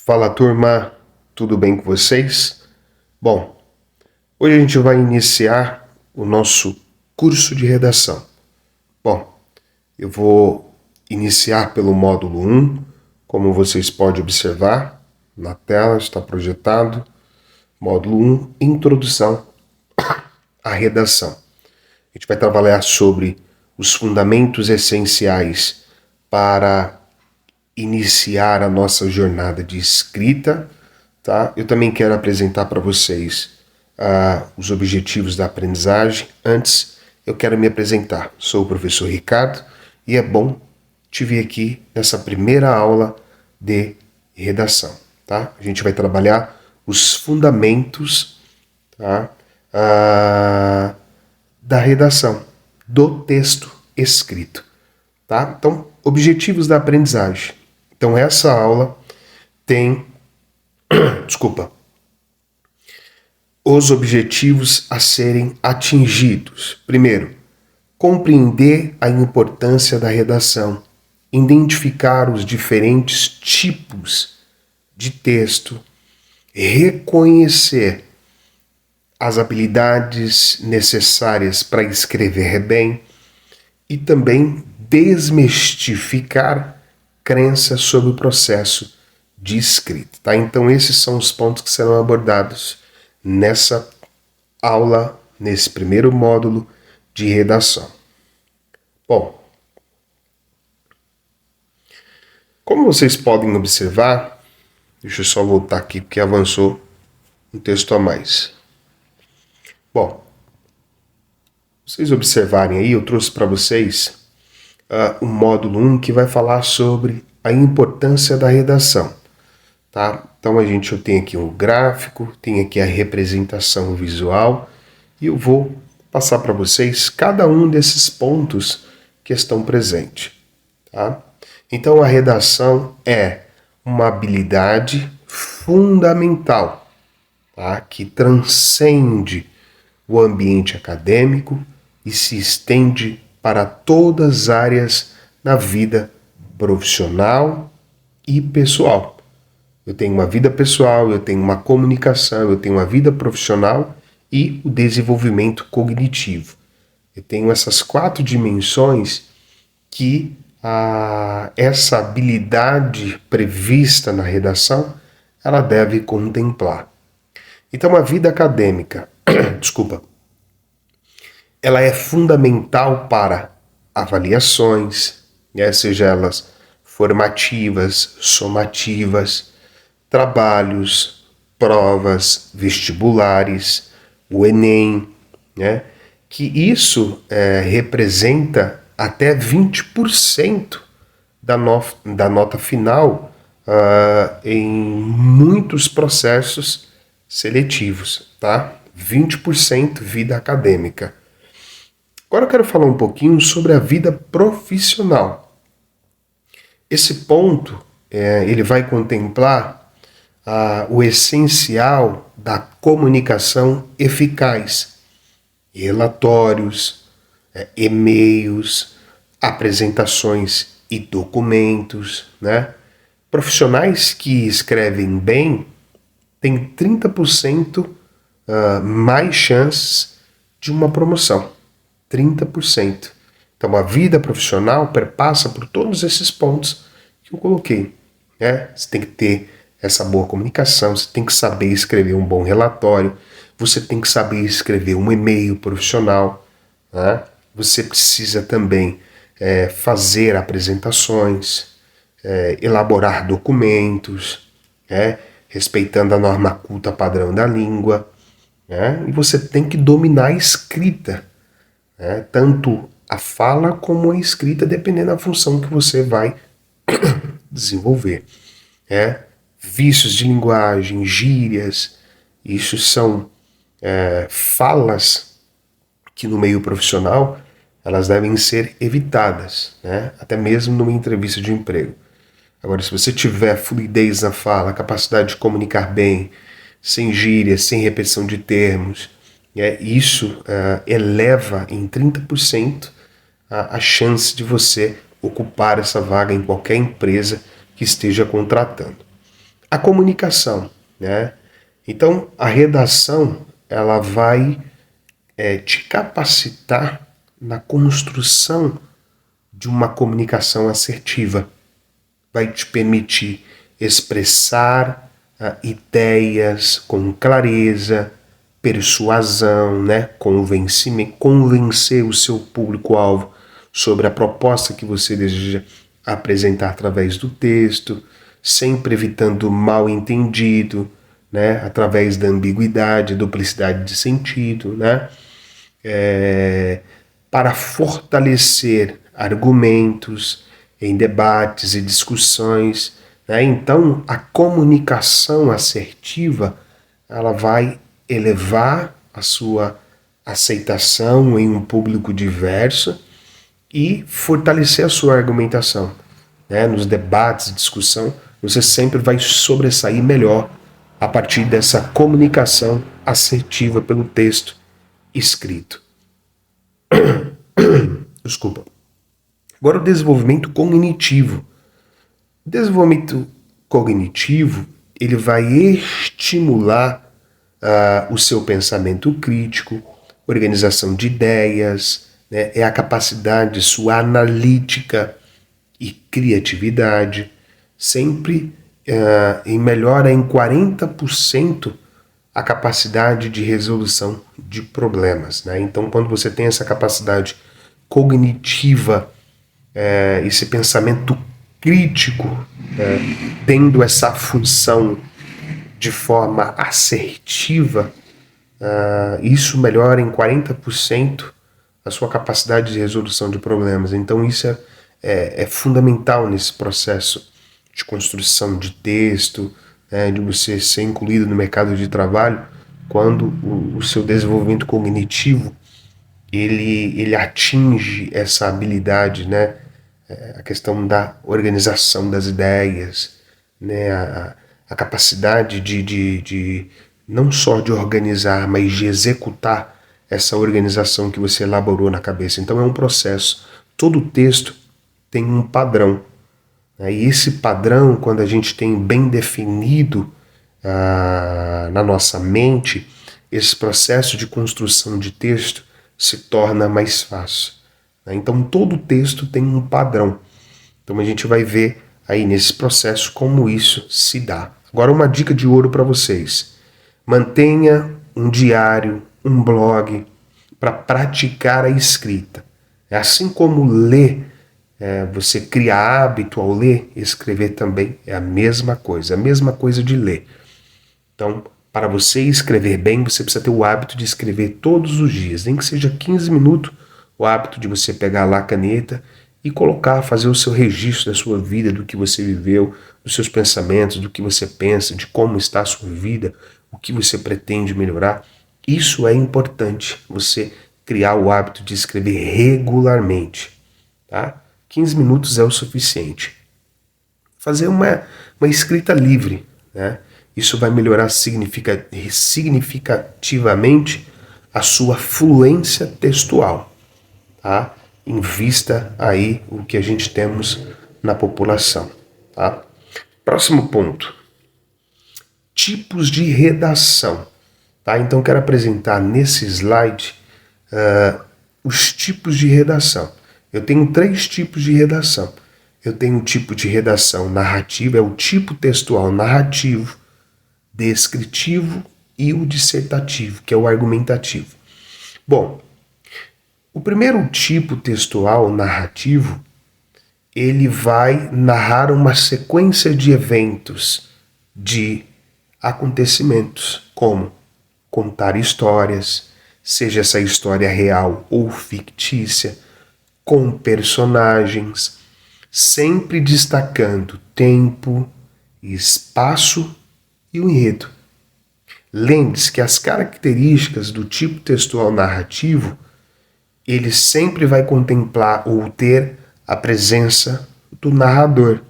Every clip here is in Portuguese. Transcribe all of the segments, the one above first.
Fala turma, tudo bem com vocês? Bom, hoje a gente vai iniciar o nosso curso de redação. Bom, eu vou iniciar pelo módulo 1, como vocês podem observar na tela, está projetado. Módulo 1, Introdução à Redação. A gente vai trabalhar sobre os fundamentos essenciais para iniciar a nossa jornada de escrita, tá? Eu também quero apresentar para vocês os objetivos da aprendizagem. Antes, eu quero me apresentar. Sou o professor Ricardo e é bom te ver aqui nessa primeira aula de redação, tá? A gente vai trabalhar os fundamentos, tá? Da redação, do texto escrito, tá? Então, objetivos da aprendizagem. Então, essa aula tem, os objetivos a serem atingidos. Primeiro, compreender a importância da redação, identificar os diferentes tipos de texto, reconhecer as habilidades necessárias para escrever bem e também desmistificar crenças sobre o processo de escrita, tá? Então esses são os pontos que serão abordados nessa aula, nesse primeiro módulo de redação. Bom, como vocês podem observar, deixa eu só voltar aqui porque avançou um texto a mais. Bom, vocês observarem aí, eu trouxe para vocês o módulo 1 que vai falar sobre a importância da redação, tá? Então eu tenho aqui um gráfico, tenho aqui a representação visual e eu vou passar para vocês cada um desses pontos que estão presentes, tá? Então a redação é uma habilidade fundamental, tá? Que transcende o ambiente acadêmico e se estende para todas as áreas na vida profissional e pessoal. Eu tenho uma vida pessoal, eu tenho uma comunicação, eu tenho uma vida profissional e o desenvolvimento cognitivo. Eu tenho essas 4 dimensões que essa habilidade prevista na redação, ela deve contemplar. Então, a vida acadêmica, ela é fundamental para avaliações, né, seja elas formativas, somativas, trabalhos, provas, vestibulares, o Enem, né, que isso representa até 20% da nota final em muitos processos seletivos, tá? 20% vida acadêmica. Agora eu quero falar um pouquinho sobre a vida profissional. Esse ponto, ele vai contemplar o essencial da comunicação eficaz. Relatórios, e-mails, apresentações e documentos, né? Profissionais que escrevem bem têm 30% mais chances de uma promoção. 30%. Então a vida profissional perpassa por todos esses pontos que eu coloquei, né? Você tem que ter essa boa comunicação, você tem que saber escrever um bom relatório, você tem que saber escrever um e-mail profissional, né? Você precisa também fazer apresentações, elaborar documentos, respeitando a norma culta padrão da língua, né? E você tem que dominar a escrita, tanto a fala como a escrita, dependendo da função que você vai desenvolver. Vícios de linguagem, gírias, isso são falas que no meio profissional elas devem ser evitadas, né? Até mesmo numa entrevista de emprego. Agora, se você tiver fluidez na fala, capacidade de comunicar bem, sem gírias, sem repetição de termos, isso eleva em 30% a chance de você ocupar essa vaga em qualquer empresa que esteja contratando. A comunicação, né? Então, a redação, ela vai te capacitar na construção de uma comunicação assertiva. Vai te permitir expressar ideias com clareza, persuasão, né? Convencimento, convencer o seu público-alvo sobre a proposta que você deseja apresentar através do texto, sempre evitando mal entendido, né? Através da ambiguidade, duplicidade de sentido, né? Para fortalecer argumentos em debates e discussões, né? Então, a comunicação assertiva, ela vai elevar a sua aceitação em um público diverso e fortalecer a sua argumentação, né? Nos debates e discussão, você sempre vai sobressair melhor a partir dessa comunicação assertiva pelo texto escrito. Desculpa. Agora, o desenvolvimento cognitivo. O desenvolvimento cognitivo, ele vai estimular o seu pensamento crítico, organização de ideias, né? É a capacidade sua analítica e criatividade, sempre e melhora em 40% a capacidade de resolução de problemas, né? Então, quando você tem essa capacidade cognitiva, esse pensamento crítico, tendo essa função de forma assertiva, isso melhora em 40% a sua capacidade de resolução de problemas. Então, isso é fundamental nesse processo de construção de texto, de você ser incluído no mercado de trabalho, quando o seu desenvolvimento cognitivo ele atinge essa habilidade, né? A questão da organização das ideias, né? A capacidade de não só de organizar, mas de executar essa organização que você elaborou na cabeça. Então é um processo. Todo texto tem um padrão, né? E esse padrão, quando a gente tem bem definido na nossa mente, esse processo de construção de texto se torna mais fácil, né? Então todo texto tem um padrão. Então a gente vai ver aí nesse processo como isso se dá. Agora, uma dica de ouro para vocês: mantenha um diário, um blog para praticar a escrita. É assim como ler, você cria hábito ao ler, escrever também é a mesma coisa de ler. Então, para você escrever bem, você precisa ter o hábito de escrever todos os dias, nem que seja 15 minutos, o hábito de você pegar lá a caneta e colocar, fazer o seu registro da sua vida, do que você viveu, dos seus pensamentos, do que você pensa, de como está a sua vida, o que você pretende melhorar. Isso é importante, você criar o hábito de escrever regularmente, tá? 15 minutos é o suficiente. Fazer uma escrita livre, né? Isso vai melhorar significativamente a sua fluência textual, tá? Invista aí o que a gente temos na população, tá? Próximo ponto: tipos de redação, tá? Então quero apresentar nesse slide os tipos de redação. Eu tenho 3 tipos de redação. Eu tenho o tipo de redação narrativa, é o tipo textual narrativo, descritivo e o dissertativo, que é o argumentativo. Bom, o primeiro tipo textual narrativo, ele vai narrar uma sequência de eventos, de acontecimentos, como contar histórias, seja essa história real ou fictícia, com personagens, sempre destacando tempo, espaço e o enredo. Lembre-se que as características do tipo textual narrativo, ele sempre vai contemplar ou ter a presença do narrador.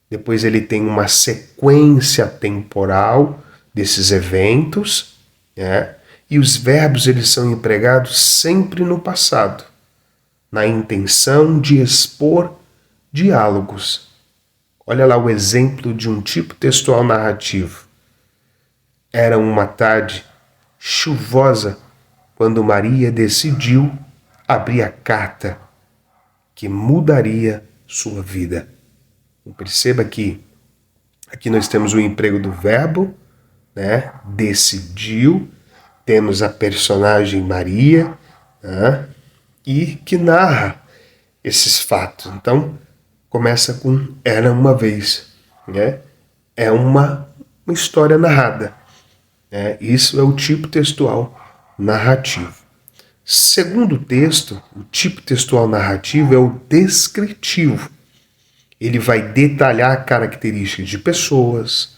Depois ele tem uma sequência temporal desses eventos, né? E os verbos eles são empregados sempre no passado, na intenção de expor diálogos. Olha lá o exemplo de um tipo textual narrativo. Era uma tarde chuvosa quando Maria decidiu abrir a carta que mudaria sua vida. Perceba que aqui nós temos o emprego do verbo, né? Decidiu, temos a personagem Maria, né? E que narra esses fatos. Então, começa com era uma vez, né? É uma história narrada. Isso é o tipo textual narrativo. Segundo o texto, o tipo textual narrativo é o descritivo. Ele vai detalhar características de pessoas,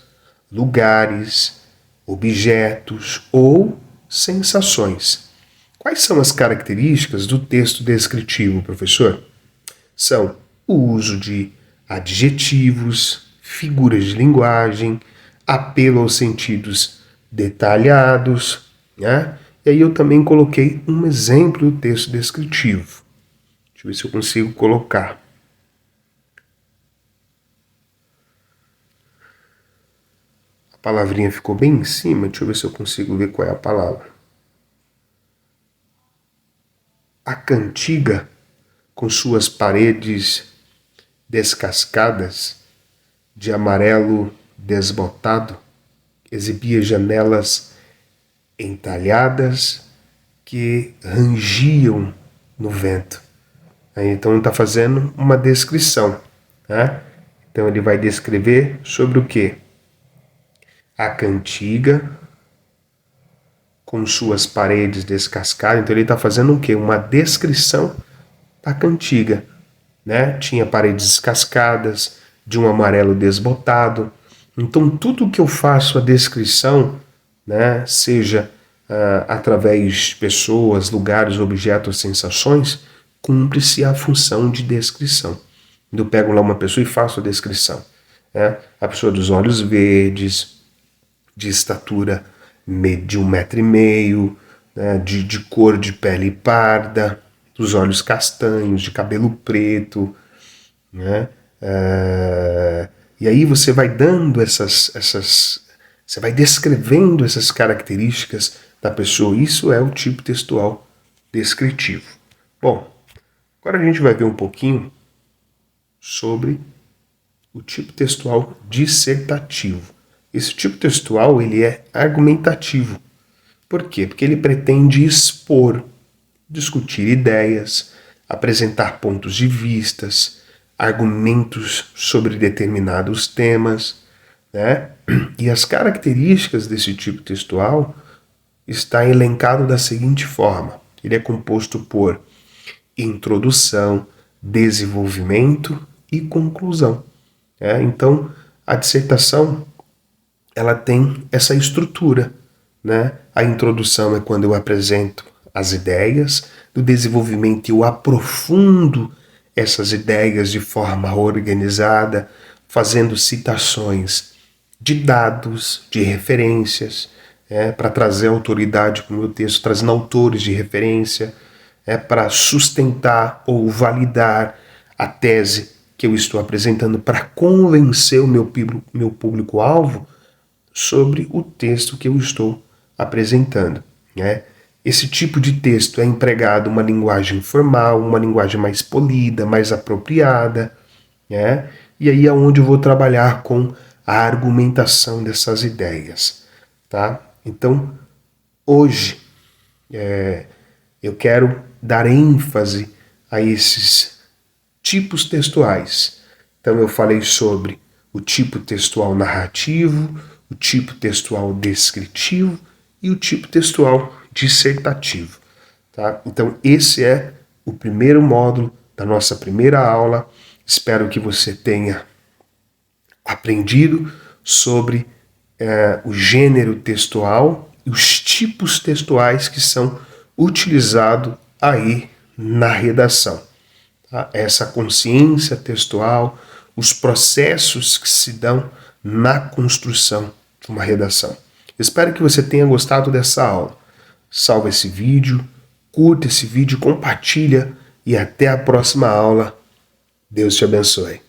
lugares, objetos ou sensações. Quais são as características do texto descritivo, professor? São o uso de adjetivos, figuras de linguagem, apelo aos sentidos detalhados, né? E aí eu também coloquei um exemplo do texto descritivo. Deixa eu ver se eu consigo colocar. A palavrinha ficou bem em cima, deixa eu ver se eu consigo ver qual é a palavra. A cantiga, com suas paredes descascadas, de amarelo desbotado, exibia janelas entalhadas que rangiam no vento. Então ele está fazendo uma descrição. Né? Então ele vai descrever sobre o quê? A cantiga com suas paredes descascadas. Então ele está fazendo o quê? Uma descrição da cantiga. Né? Tinha paredes descascadas, de um amarelo desbotado. Então tudo que eu faço a descrição, né, seja através de pessoas, lugares, objetos, sensações, cumpre-se a função de descrição. Eu pego lá uma pessoa e faço a descrição. Né? A pessoa dos olhos verdes, de estatura de 1,5 m, né, de cor de pele parda, dos olhos castanhos, de cabelo preto, né? E aí você vai dando você vai descrevendo essas características da pessoa. Isso é o tipo textual descritivo. Bom, agora a gente vai ver um pouquinho sobre o tipo textual dissertativo. Esse tipo textual ele é argumentativo. Por quê? Porque ele pretende expor, discutir ideias, apresentar pontos de vistas, argumentos sobre determinados temas, né? E as características desse tipo textual está elencado da seguinte forma. Ele é composto por introdução, desenvolvimento e conclusão. Então, a dissertação ela tem essa estrutura. Né? A introdução é quando eu apresento as ideias, do desenvolvimento eu aprofundo essas ideias de forma organizada, fazendo citações de dados, de referências, para trazer autoridade para o meu texto, trazendo autores de referência, para sustentar ou validar a tese que eu estou apresentando, para convencer o meu público-alvo sobre o texto que eu estou apresentando. Né? Esse tipo de texto é empregado uma linguagem formal, uma linguagem mais polida, mais apropriada, né? E aí é onde eu vou trabalhar com a argumentação dessas ideias. Tá? Então, hoje, eu quero dar ênfase a esses tipos textuais. Então, eu falei sobre o tipo textual narrativo, o tipo textual descritivo e o tipo textual dissertativo. Tá? Então, esse é o primeiro módulo da nossa primeira aula. Espero que você tenha aprendido sobre o gênero textual e os tipos textuais que são utilizados aí na redação. Tá? Essa consciência textual, os processos que se dão na construção de uma redação. Espero que você tenha gostado dessa aula. Salva esse vídeo, curta esse vídeo, compartilha e até a próxima aula. Deus te abençoe.